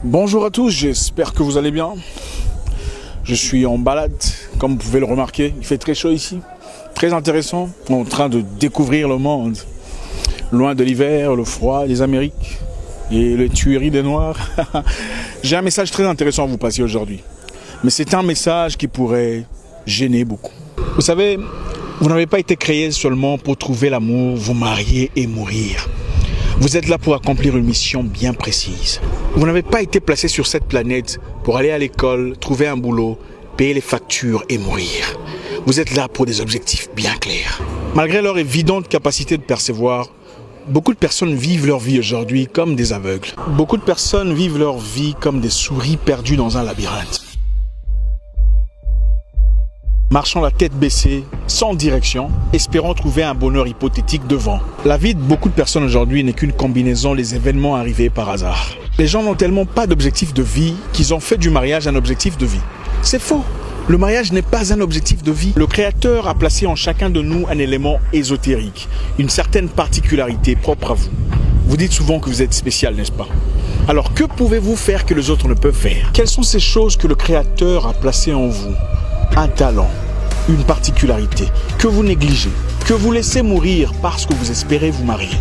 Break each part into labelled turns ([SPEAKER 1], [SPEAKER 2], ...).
[SPEAKER 1] Bonjour à tous, j'espère que vous allez bien. Je suis en balade, comme vous pouvez le remarquer. Il fait très chaud ici, très intéressant. En train de découvrir le monde. Loin de l'hiver, le froid, les Amériques et les tueries des Noirs. J'ai un message très intéressant à vous passer aujourd'hui. Mais c'est un message qui pourrait gêner beaucoup. Vous savez, vous n'avez pas été créé seulement pour trouver l'amour, vous marier et mourir. Vous êtes là pour accomplir une mission bien précise. Vous n'avez pas été placé sur cette planète pour aller à l'école, trouver un boulot, payer les factures et mourir. Vous êtes là pour des objectifs bien clairs. Malgré leur évidente capacité de percevoir, beaucoup de personnes vivent leur vie aujourd'hui comme des aveugles. Beaucoup de personnes vivent leur vie comme des souris perdues dans un labyrinthe. Marchant la tête baissée, sans direction, espérant trouver un bonheur hypothétique devant. La vie de beaucoup de personnes aujourd'hui n'est qu'une combinaison des événements arrivés par hasard. Les gens n'ont tellement pas d'objectif de vie qu'ils ont fait du mariage un objectif de vie. C'est faux. Le mariage n'est pas un objectif de vie. Le Créateur a placé en chacun de nous un élément ésotérique, une certaine particularité propre à vous. Vous dites souvent que vous êtes spécial, n'est-ce pas? Alors que pouvez-vous faire que les autres ne peuvent faire? Quelles sont ces choses que le Créateur a placées en vous? Un talent, une particularité que vous négligez, que vous laissez mourir parce que vous espérez vous marier.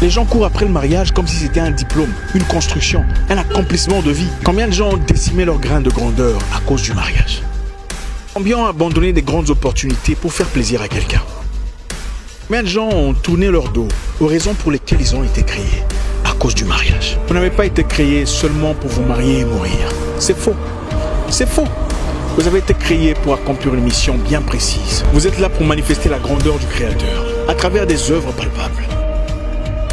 [SPEAKER 1] Les gens courent après le mariage comme si c'était un diplôme, une construction, un accomplissement de vie. Combien de gens ont décimé leur grain de grandeur à cause du mariage? Combien ont abandonné des grandes opportunités pour faire plaisir à quelqu'un? Combien de gens ont tourné leur dos aux raisons pour lesquelles ils ont été créés à cause du mariage? Vous n'avez pas été créé seulement pour vous marier et mourir. C'est faux. C'est faux. Vous avez été créé pour accomplir une mission bien précise. Vous êtes là pour manifester la grandeur du Créateur à travers des œuvres palpables.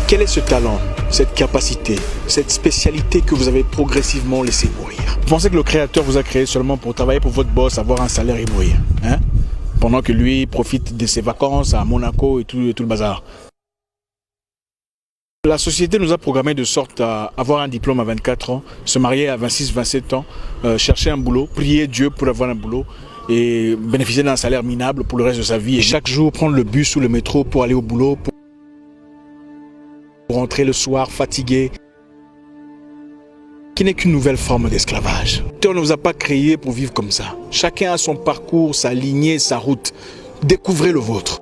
[SPEAKER 1] Quel est ce talent, cette capacité, cette spécialité que vous avez progressivement laissé mourir? Vous pensez que le Créateur vous a créé seulement pour travailler pour votre boss, avoir un salaire et mourir, hein? Pendant que lui profite de ses vacances à Monaco et tout le bazar. La société nous a programmé de sorte à avoir un diplôme à 24 ans, se marier à 26, 27 ans, chercher un boulot, prier Dieu pour avoir un boulot et bénéficier d'un salaire minable pour le reste de sa vie. Et chaque jour prendre le bus ou le métro pour aller au boulot, pour rentrer le soir fatigué, qui n'est qu'une nouvelle forme d'esclavage. On ne vous a pas créé pour vivre comme ça. Chacun a son parcours, sa lignée, sa route. Découvrez le vôtre.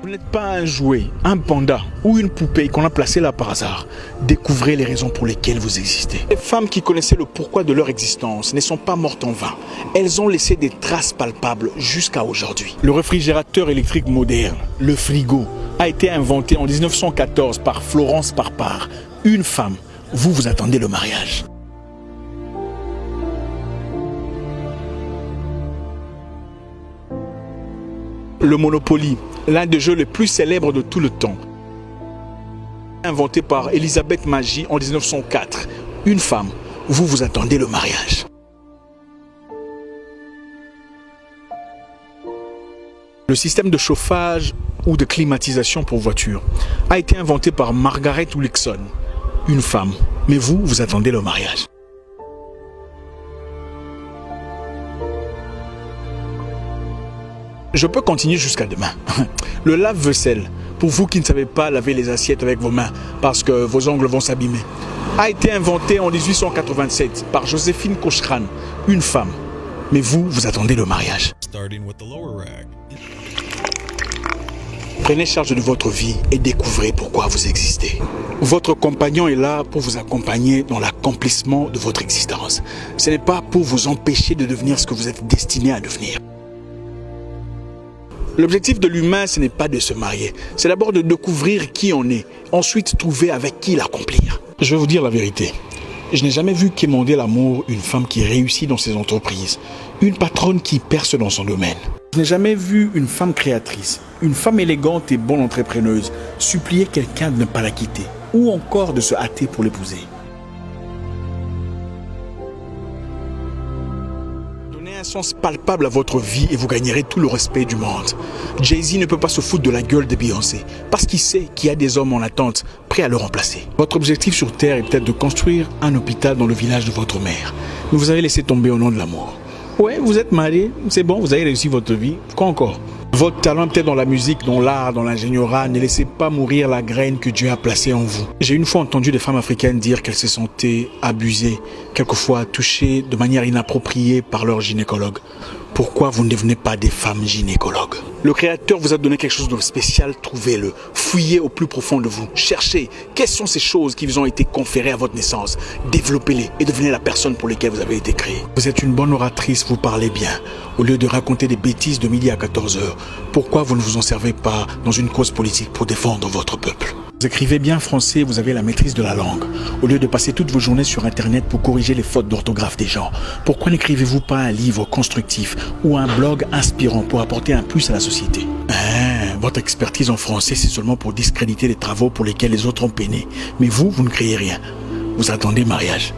[SPEAKER 1] Vous n'êtes pas un jouet, un panda ou une poupée qu'on a placée là par hasard. Découvrez les raisons pour lesquelles vous existez. Les femmes qui connaissaient le pourquoi de leur existence ne sont pas mortes en vain. Elles ont laissé des traces palpables jusqu'à aujourd'hui. Le réfrigérateur électrique moderne, le frigo, a été inventé en 1914 par Florence Parpar. Une femme, vous attendez le mariage. Le Monopoly, l'un des jeux les plus célèbres de tout le temps. Inventé par Elisabeth Magie en 1904. Une femme, vous attendez le mariage. Le système de chauffage ou de climatisation pour voiture a été inventé par Margaret Wilson. Une femme, mais vous attendez le mariage. Je peux continuer jusqu'à demain. Le lave-vaisselle, pour vous qui ne savez pas laver les assiettes avec vos mains parce que vos ongles vont s'abîmer, a été inventé en 1887 par Joséphine Cochrane, une femme. Mais vous attendez le mariage. Prenez charge de votre vie et découvrez pourquoi vous existez. Votre compagnon est là pour vous accompagner dans l'accomplissement de votre existence. Ce n'est pas pour vous empêcher de devenir ce que vous êtes destiné à devenir. L'objectif de l'humain, ce n'est pas de se marier. C'est d'abord de découvrir qui on est. Ensuite, trouver avec qui l'accomplir. Je vais vous dire la vérité. Je n'ai jamais vu quémander l'amour une femme qui réussit dans ses entreprises. Une patronne qui perce dans son domaine. Je n'ai jamais vu une femme créatrice, une femme élégante et bonne entrepreneuse supplier quelqu'un de ne pas la quitter. Ou encore de se hâter pour l'épouser. Un sens palpable à votre vie et vous gagnerez tout le respect du monde. Jay-Z ne peut pas se foutre de la gueule de Beyoncé parce qu'il sait qu'il y a des hommes en attente prêts à le remplacer. Votre objectif sur Terre est peut-être de construire un hôpital dans le village de votre mère. Mais vous avez laissé tomber au nom de l'amour. Ouais, vous êtes marié, c'est bon, vous avez réussi votre vie. Quoi encore? Votre talent peut-être dans la musique, dans l'art, dans l'ingénierat, ne laissez pas mourir la graine que Dieu a placée en vous. J'ai une fois entendu des femmes africaines dire qu'elles se sentaient abusées, quelquefois touchées de manière inappropriée par leur gynécologue. Pourquoi vous ne devenez pas des femmes gynécologues? Le Créateur vous a donné quelque chose de spécial, trouvez-le. Fouillez au plus profond de vous. Cherchez quelles sont ces choses qui vous ont été conférées à votre naissance. Développez-les et devenez la personne pour laquelle vous avez été créé. Vous êtes une bonne oratrice, vous parlez bien. Au lieu de raconter des bêtises de midi à 14h, pourquoi vous ne vous en servez pas dans une cause politique pour défendre votre peuple? Vous écrivez bien français, vous avez la maîtrise de la langue. Au lieu de passer toutes vos journées sur Internet pour corriger les fautes d'orthographe des gens, pourquoi n'écrivez-vous pas un livre constructif ou un blog inspirant pour apporter un plus à la société? Votre expertise en français, c'est seulement pour discréditer les travaux pour lesquels les autres ont peiné. Mais vous ne créez rien. Vous attendez mariage.